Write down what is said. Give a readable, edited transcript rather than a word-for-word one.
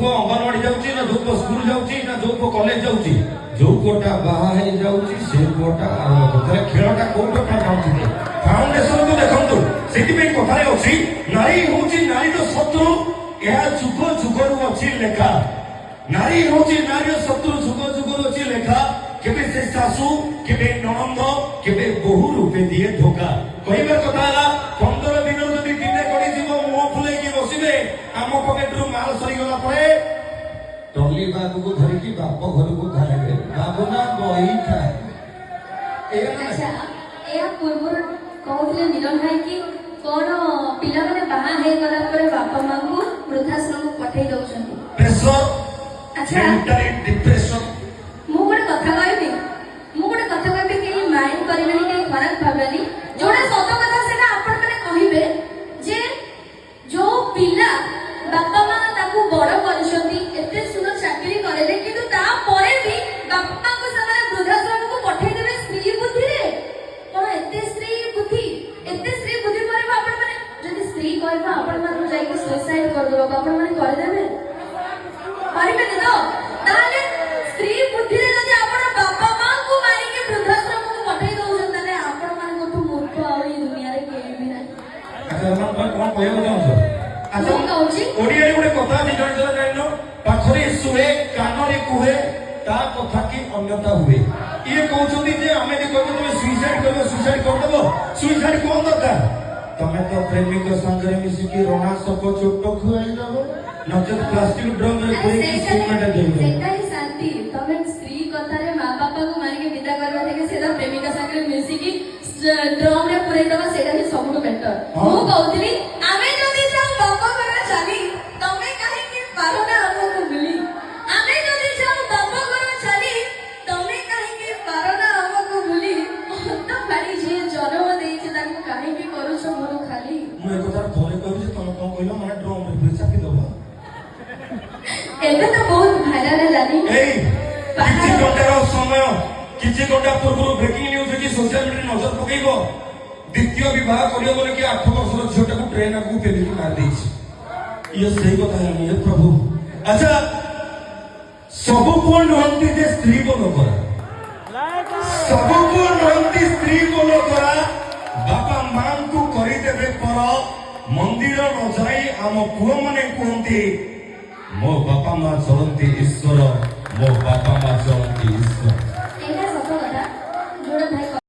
पुआ अंगनवाड़ी जाउची ना जो पुआ स्कूल जाउची ना जो पुआ कॉलेज जाउची जो कोटा बाहा हे जाउची से कोटा आरंभ करे खेलटा कोटा पर जाउची फाउंडेशन को देखंतु सेति पे कथारे अछि नारी होची नारी रो शत्रु एहा जुग जुगरु अछि लेखा नारी होची नारी रो शत्रु जुग जुगरु अछि लेखा केबे से सासू केबे ननंद केबे बहु रूपे दिए धोखा कहिबार कथा हला 15 दिन जदि दिने कडी जीव मुह फुले की बसिबे आम पकेट रु माल सरी गला परे टली बाबू को धरि की बाप घर को धाइबे बाबू ना बही था अच्छा ए पूर्व कहउले मिलन भाई की कोन पिला माने बाहा हे गला परे बापा मां को वृद्धाश्रम को पठै दउछन प्रेशर अच्छा मेंटली डिप्रेशन मु गोटे कथा कहबे कि माइंड परिमाणी के फरक भाबनी जोडा सत कथा सेना आपण माने कहिबे जे जो पिला बापा मां ताकू बड़ करछंती एते सुनो चाकरी करेले किंतु ता परे भी बापा को समाने वृद्धाश्रम को पठै देबे स्त्री बुद्धि रे कोन एते स्त्री बुद्धि परे आपण माने जदि स्त्री कहबा आपण माने जाई के सुसाइड कर देबो आपण माने करे देबे पारिबे न तो ताले स्त्री बुद्धि रे जदि आपण बापा मां को मारी के वृद्धाश्रम को पठै दउछन ताले आपण माने कोठु मूर्ख आ ई दुनिया रे केही भी नाही अच्छा मन कोन कहबो जाउछ अच्छा कहउची ओडिया रे गोटे कथा जे जण जण जाइनो पाखरे सुहे कानरे कुहे ता कथा की अन्यता हुए ये कहउछथि जे हमें जे कहबो तुम सुसाइड कर देबो सुसाइड कोन दरकार तमे तो प्रेमिक संगरे मिसी की रोना सको चोटो खुआई देबो नचत प्लास्टिक ड्रम रे कोई की सीमेंट देबो सेटा ही शांति तमे स्त्री कथा रे मां बापा को मारी के विदा करबा থেকে सेदा प्रेमिका संगरे मिसी की ड्रम रे पुरै दबा सेटा ही सबटु बेटर मु कहउतली आमे जदी जाऊ बापा घर चली तमे काहे कि पारो ना हमको मिली आमे जदी जाऊ बापा घर चली तमे काहे कि पारो ना हमको मिली तो भारी जे जन्म देइছে ताको काहे कि करू छ मोर खाली मु एक कथा थोरे कहबी जे तमे कोन कहलो माने ड्रम रे पुरै चाकी दबो एबे तो बहुत भाइराल लानी एई किछि घंटार समय किछि घंटा पूर्व ब्रेकिंग न्यूज की सोशल मीडिया नजर पकेइबो द्वितीय विवाह करियो बोले कि 8 वर्षर झियोटा को ट्रेन आगु पेली की मार देछि ये सही कथा है ये प्रभु अच्छा सब को नहंती जे स्त्री को न करा सब को नहंती स्त्री को न करा बापा मां को करि देबे पर मंदिर न जाई हम पुओ माने कहंती मो बापा मां चलंती ईश्वर मो बापा मां चलंती